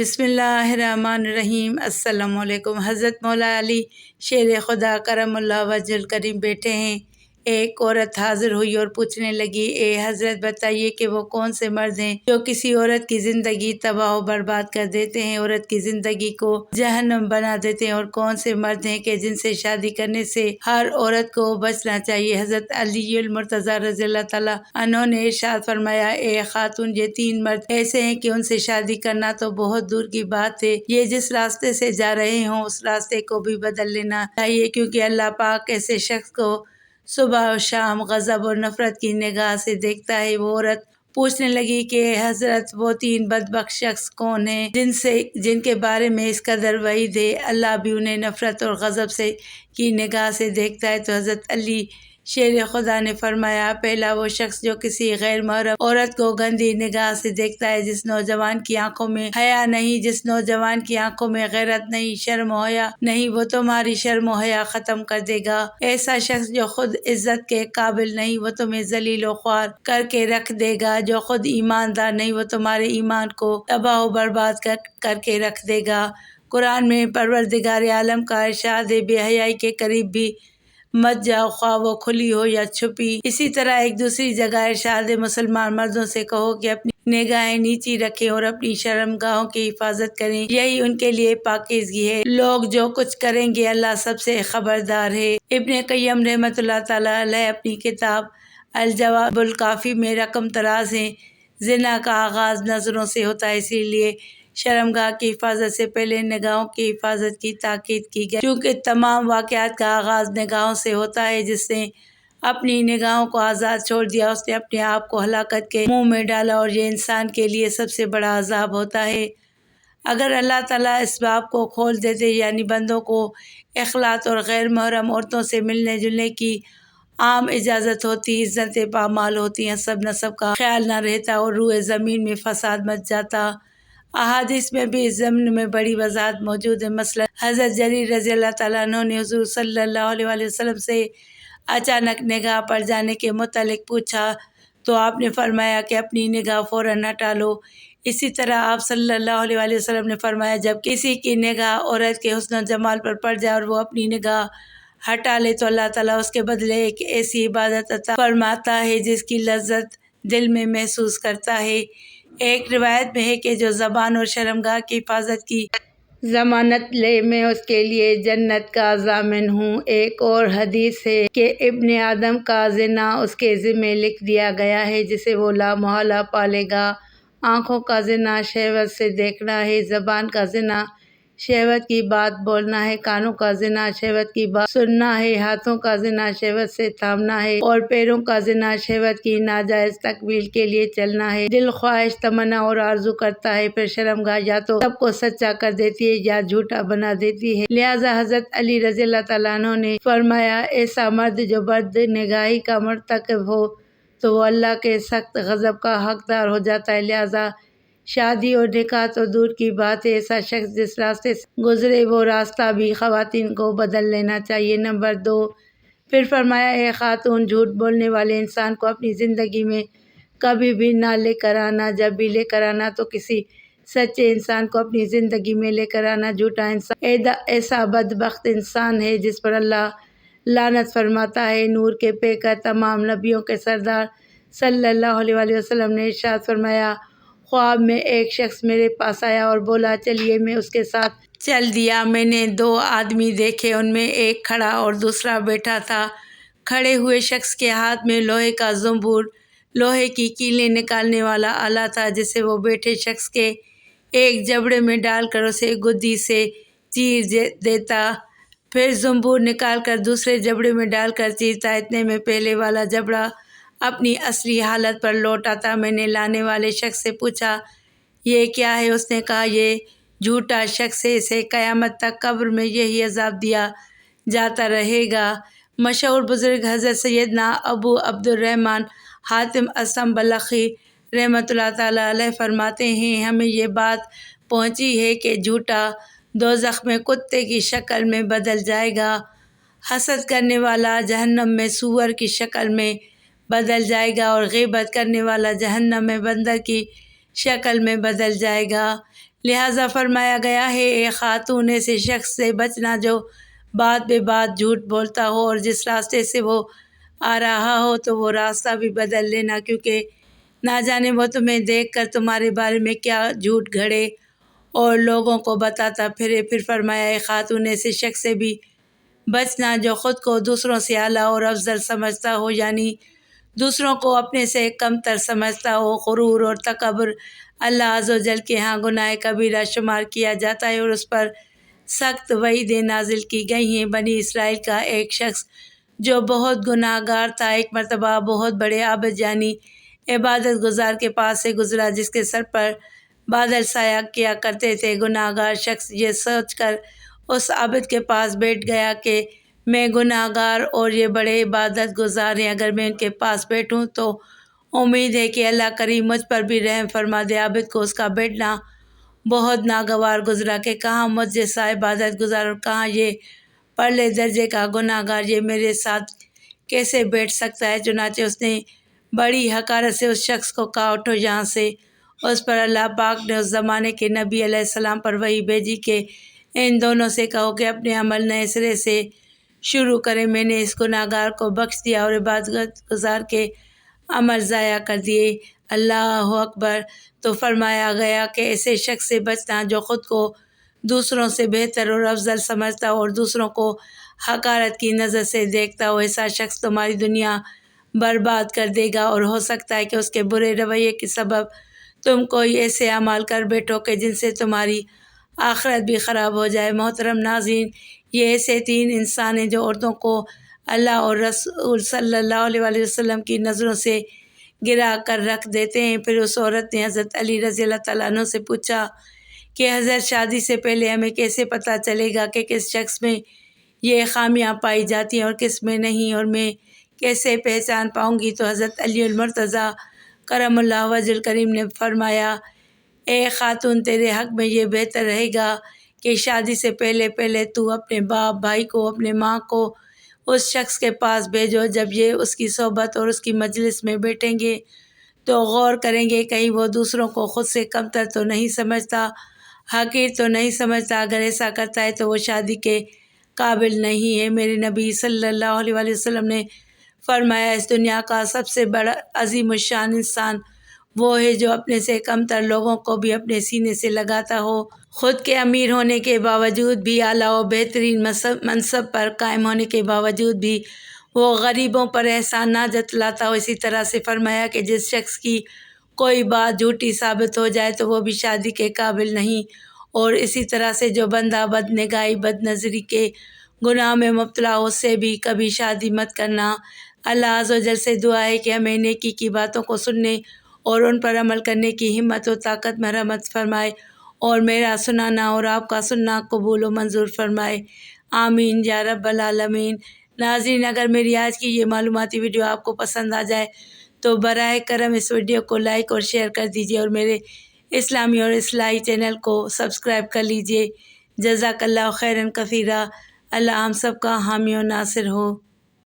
بسم اللہ الرحمن الرحیم۔ السلام علیکم۔ حضرت مولا علی شیر خدا کرم اللہ وجہ الکریم بیٹھے ہیں۔ ایک عورت حاضر ہوئی اور پوچھنے لگی، اے حضرت بتائیے کہ وہ کون سے مرد ہیں جو کسی عورت کی زندگی تباہ و برباد کر دیتے ہیں، عورت کی زندگی کو جہنم بنا دیتے ہیں، اور کون سے مرد ہیں کہ جن سے شادی کرنے سے ہر عورت کو بچنا چاہیے۔ حضرت علی المرتضیٰ رضی اللہ تعالیٰ عنہ نے ارشاد فرمایا، اے خاتون، یہ 3 مرد ایسے ہیں کہ ان سے شادی کرنا تو بہت دور کی بات ہے، یہ جس راستے سے جا رہے ہوں اس راستے کو بھی بدل لینا چاہیے، کیونکہ اللہ پاک ایسے شخص کو صبح و شام غضب اور نفرت کی نگاہ سے دیکھتا ہے۔ وہ عورت پوچھنے لگی کہ حضرت وہ 3 بدبخت شخص کون ہیں جن کے بارے میں اس قدر وعید ہے، اللہ بھی انہیں نفرت اور غضب کی نگاہ سے دیکھتا ہے؟ تو حضرت علی شیر خدا نے فرمایا، پہلا وہ شخص جو کسی غیر محرم عورت کو گندی نگاہ سے دیکھتا ہے، جس نوجوان کی آنکھوں میں حیا نہیں، جس نوجوان کی آنکھوں میں غیرت نہیں، شرم و حیا نہیں، وہ تمہاری شرم و حیا ختم کر دے گا۔ ایسا شخص جو خود عزت کے قابل نہیں، وہ تمہیں ذلیل و خوار کر کے رکھ دے گا، جو خود ایماندار نہیں، وہ تمہارے ایمان کو تباہ و برباد کر کے رکھ دے گا۔ قرآن میں پروردگار عالم کا ارشاد ہے، بے حیائی کے قریب بھی مت جاؤ، خواہ وہ کھلی ہو یا چھپی۔ اسی طرح ایک دوسری جگہ ارشاد ہے، مسلمان مردوں سے کہو کہ اپنی نگاہیں نیچی رکھیں اور اپنی شرمگاہوں کی حفاظت کریں، یہی ان کے لیے پاکیزگی ہے۔ لوگ جو کچھ کریں گے اللہ سب سے خبردار ہے۔ ابن قیم رحمۃ اللہ تعالیٰ علیہ اپنی کتاب الجواب الکافی میں رقم تراز ہیں، زنا کا آغاز نظروں سے ہوتا ہے، اسی لیے شرمگاہ کی حفاظت سے پہلے نگاہوں کی حفاظت کی تاکید کی گئی، کیونکہ تمام واقعات کا آغاز نگاہوں سے ہوتا ہے۔ جس نے اپنی نگاہوں کو آزاد چھوڑ دیا، اس نے اپنے آپ کو ہلاکت کے منہ میں ڈالا، اور یہ انسان کے لیے سب سے بڑا عذاب ہوتا ہے۔ اگر اللہ تعالیٰ اس باب کو کھول دیتے، یعنی بندوں کو اخلاط اور غیر محرم عورتوں سے ملنے جلنے کی عام اجازت ہوتی، عزتیں پامال ہوتی، حسب نسب کا خیال نہ رہتا، اور روئے زمین میں فساد مچ جاتا۔ احادیث میں بھی اس ضمن میں بڑی وضاحت موجود ہے۔ مثلا حضرت جریر رضی اللہ تعالیٰ عنہ نے حضور صلی اللہ علیہ وآلہ وسلم سے اچانک نگاہ پڑ جانے کے متعلق پوچھا تو آپ نے فرمایا کہ اپنی نگاہ فوراً ہٹا لو۔ اسی طرح آپ صلی اللہ علیہ وآلہ وسلم نے فرمایا، جب کسی کی نگاہ عورت کے حسن و جمال پر پڑ جائے اور وہ اپنی نگاہ ہٹا لے تو اللہ تعالیٰ اس کے بدلے ایک ایسی عبادت عطا فرماتا ہے جس کی لذت دل میں محسوس کرتا ہے۔ ایک روایت میں ہے کہ جو زبان اور شرمگاہ کی حفاظت کی ضمانت لے، میں اس کے لیے جنت کا ضامن ہوں۔ ایک اور حدیث ہے کہ ابن آدم کا زنا اس کے ذمے لکھ دیا گیا ہے جسے وہ لامحالہ پالے گا۔ آنکھوں کا زنا شہوت سے دیکھنا ہے، زبان کا زنا شہوت کی بات بولنا ہے، کانوں کا زنا شہوت کی بات سننا ہے، ہاتھوں کا زنا شہوت سے تھامنا ہے، اور پیروں کا زنا شہوت کی ناجائز تکمیل کے لیے چلنا ہے۔ دل خواہش، تمنا اور آرزو کرتا ہے، پھر شرمگاہ یا تو سب کو سچا کر دیتی ہے یا جھوٹا بنا دیتی ہے۔ لہٰذا حضرت علی رضی اللہ تعالیٰ عنہ نے فرمایا، ایسا مرد جو بد نگاہی کا مرتکب ہو تو وہ اللہ کے سخت غضب کا حقدار ہو جاتا ہے۔ لہٰذا شادی اور نکاح تو دور کی بات ہے، ایسا شخص جس راستے سے گزرے وہ راستہ بھی خواتین کو بدل لینا چاہیے۔ نمبر 2، پھر فرمایا، اے خاتون، جھوٹ بولنے والے انسان کو اپنی زندگی میں کبھی بھی نہ لے کر آنا، جب بھی لے کر آنا تو کسی سچے انسان کو اپنی زندگی میں لے کر آنا۔ جھوٹا انسان ایسا بدبخت انسان ہے جس پر اللہ لعنت فرماتا ہے۔ نور کے پیکر، تمام نبیوں کے سردار صلی اللہ علیہ وآلہ وسلم نے ارشاد فرمایا، خواب میں ایک شخص میرے پاس آیا اور بولا، چلیے، میں اس کے ساتھ چل دیا۔ میں نے 2 آدمی دیکھے، ان میں ایک کھڑا اور دوسرا بیٹھا تھا۔ کھڑے ہوئے شخص کے ہاتھ میں لوہے کا زنبور، لوہے کی کیلیں نکالنے والا آلہ تھا، جسے وہ بیٹھے شخص کے ایک جبڑے میں ڈال کر اسے گدی سے چیر دیتا، پھر زنبور نکال کر دوسرے جبڑے میں ڈال کر چیرتا، اتنے میں پہلے والا جبڑا اپنی اصلی حالت پر لوٹ آتا۔ میں نے لانے والے شخص سے پوچھا، یہ کیا ہے؟ اس نے کہا، یہ جھوٹا شخص ہے، اسے قیامت تک قبر میں یہی عذاب دیا جاتا رہے گا۔ مشہور بزرگ حضرت سیدنا ابو عبد الرحمن حاتم اصم بلخی رحمۃ اللہ تعالیٰ علیہ فرماتے ہیں، ہمیں یہ بات پہنچی ہے کہ جھوٹا دوزخ میں کتے کی شکل میں بدل جائے گا، حسد کرنے والا جہنم میں سور کی شکل میں بدل جائے گا، اور غیبت کرنے والا جہنم میں بندر کی شکل میں بدل جائے گا۔ لہٰذا فرمایا گیا ہے اے خاتون ایسے شخص سے بچنا جو بات بے بات جھوٹ بولتا ہو، اور جس راستے سے وہ آ رہا ہو تو وہ راستہ بھی بدل لینا، کیونکہ نہ جانے وہ تمہیں دیکھ کر تمہارے بارے میں کیا جھوٹ گھڑے اور لوگوں کو بتاتا پھرے۔ پھر فرمایا اے خاتون ایسے شخص سے بھی بچنا جو خود کو دوسروں سے اعلیٰ اور افضل سمجھتا ہو، یعنی دوسروں کو اپنے سے کم تر سمجھتا ہو۔ غرور اور تکبر اللہ عز و جل کے ہاں گناہ کبیرہ شمار کیا جاتا ہے، اور اس پر سخت وعیدیں نازل کی گئی ہیں۔ بنی اسرائیل کا ایک شخص جو بہت گناہ گار تھا، ایک مرتبہ بہت بڑے عابد یعنی عبادت گزار کے پاس سے گزرا، جس کے سر پر بادل سایہ کیا کرتے تھے۔ گناہ گار شخص یہ سوچ کر اس عابد کے پاس بیٹھ گیا کہ میں گناہ گار اور یہ بڑے عبادت گزار ہیں، اگر میں ان کے پاس بیٹھوں تو امید ہے کہ اللہ کریم مجھ پر بھی رحم فرما دے۔ عابد کو اس کا بیٹھنا بہت ناگوار گزرا کہ کہاں مجھ جیسا عبادت گزار اور کہاں یہ پرلے درجے کا گناہ گار، یہ میرے ساتھ کیسے بیٹھ سکتا ہے؟ چنانچہ اس نے بڑی حقارت سے اس شخص کو کہا اٹھو یہاں سے۔ اس پر اللہ پاک نے اس زمانے کے نبی علیہ السلام پر وحی بھیجی کہ ان دونوں سے کہو کہ اپنے عمل نئے سرے سے شروع کریں، میں نے اس گناہ گار کو بخش دیا اور عبادت گزار کے عمل ضائع کر دیے۔ اللہ اکبر۔ تو فرمایا گیا کہ ایسے شخص سے بچنا جو خود کو دوسروں سے بہتر اور افضل سمجھتا ہو اور دوسروں کو حقارت کی نظر سے دیکھتا ہو، ایسا شخص تمہاری دنیا برباد کر دے گا، اور ہو سکتا ہے کہ اس کے برے رویے کے سبب تم کوئی ایسے اعمال کر بیٹھو کہ جن سے تمہاری آخرت بھی خراب ہو جائے۔ محترم ناظرین، یہ ایسے 3 انسان ہیں جو عورتوں کو اللہ اور رسول صلی اللہ علیہ وآلہ وسلم کی نظروں سے گرا کر رکھ دیتے ہیں۔ پھر اس عورت نے حضرت علی رضی اللہ تعالیٰ عنہ سے پوچھا کہ حضرت شادی سے پہلے ہمیں کیسے پتہ چلے گا کہ کس شخص میں یہ خامیاں پائی جاتی ہیں اور کس میں نہیں، اور میں کیسے پہچان پاؤں گی؟ تو حضرت علی المرتضیٰ کرم اللہ وجہ الکریم نے فرمایا اے خاتون، تیرے حق میں یہ بہتر رہے گا کہ شادی سے پہلے تو اپنے باپ بھائی کو، اپنے ماں کو اس شخص کے پاس بھیجو، جب یہ اس کی صحبت اور اس کی مجلس میں بیٹھیں گے تو غور کریں گے کہیں وہ دوسروں کو خود سے کمتر تو نہیں سمجھتا، حقیر تو نہیں سمجھتا۔ اگر ایسا کرتا ہے تو وہ شادی کے قابل نہیں ہے۔ میرے نبی صلی اللہ علیہ وآلہ وسلم نے فرمایا اس دنیا کا سب سے بڑا عظیم الشان انسان وہ ہے جو اپنے سے کمتر لوگوں کو بھی اپنے سینے سے لگاتا ہو، خود کے امیر ہونے کے باوجود بھی، اعلیٰ و بہترین منصب پر قائم ہونے کے باوجود بھی وہ غریبوں پر احسان نہ جتلاتا ہو۔ اسی طرح سے فرمایا کہ جس شخص کی کوئی بات جھوٹی ثابت ہو جائے تو وہ بھی شادی کے قابل نہیں، اور اسی طرح سے جو بندہ بد نگاہی بد نظری کے گناہ میں مبتلا ہو، اس سے بھی کبھی شادی مت کرنا۔ اللہ عز و جل سے دعا ہے کہ ہمیں نیکی کی باتوں کو سننے اور ان پر عمل کرنے کی ہمت و طاقت مرحمت فرمائے، اور میرا سنانا اور آپ کا سننا قبول و منظور فرمائے، آمین یا رب العالمین۔ ناظرین، اگر میری آج کی یہ معلوماتی ویڈیو آپ کو پسند آ جائے تو براہ کرم اس ویڈیو کو لائک اور شیئر کر دیجیے، اور میرے اسلامی اور اصلاحی چینل کو سبسکرائب کر لیجیے۔ جزاک اللہ خیراً کثیرا۔ اللہ ہم سب کا حامی و ناصر ہو۔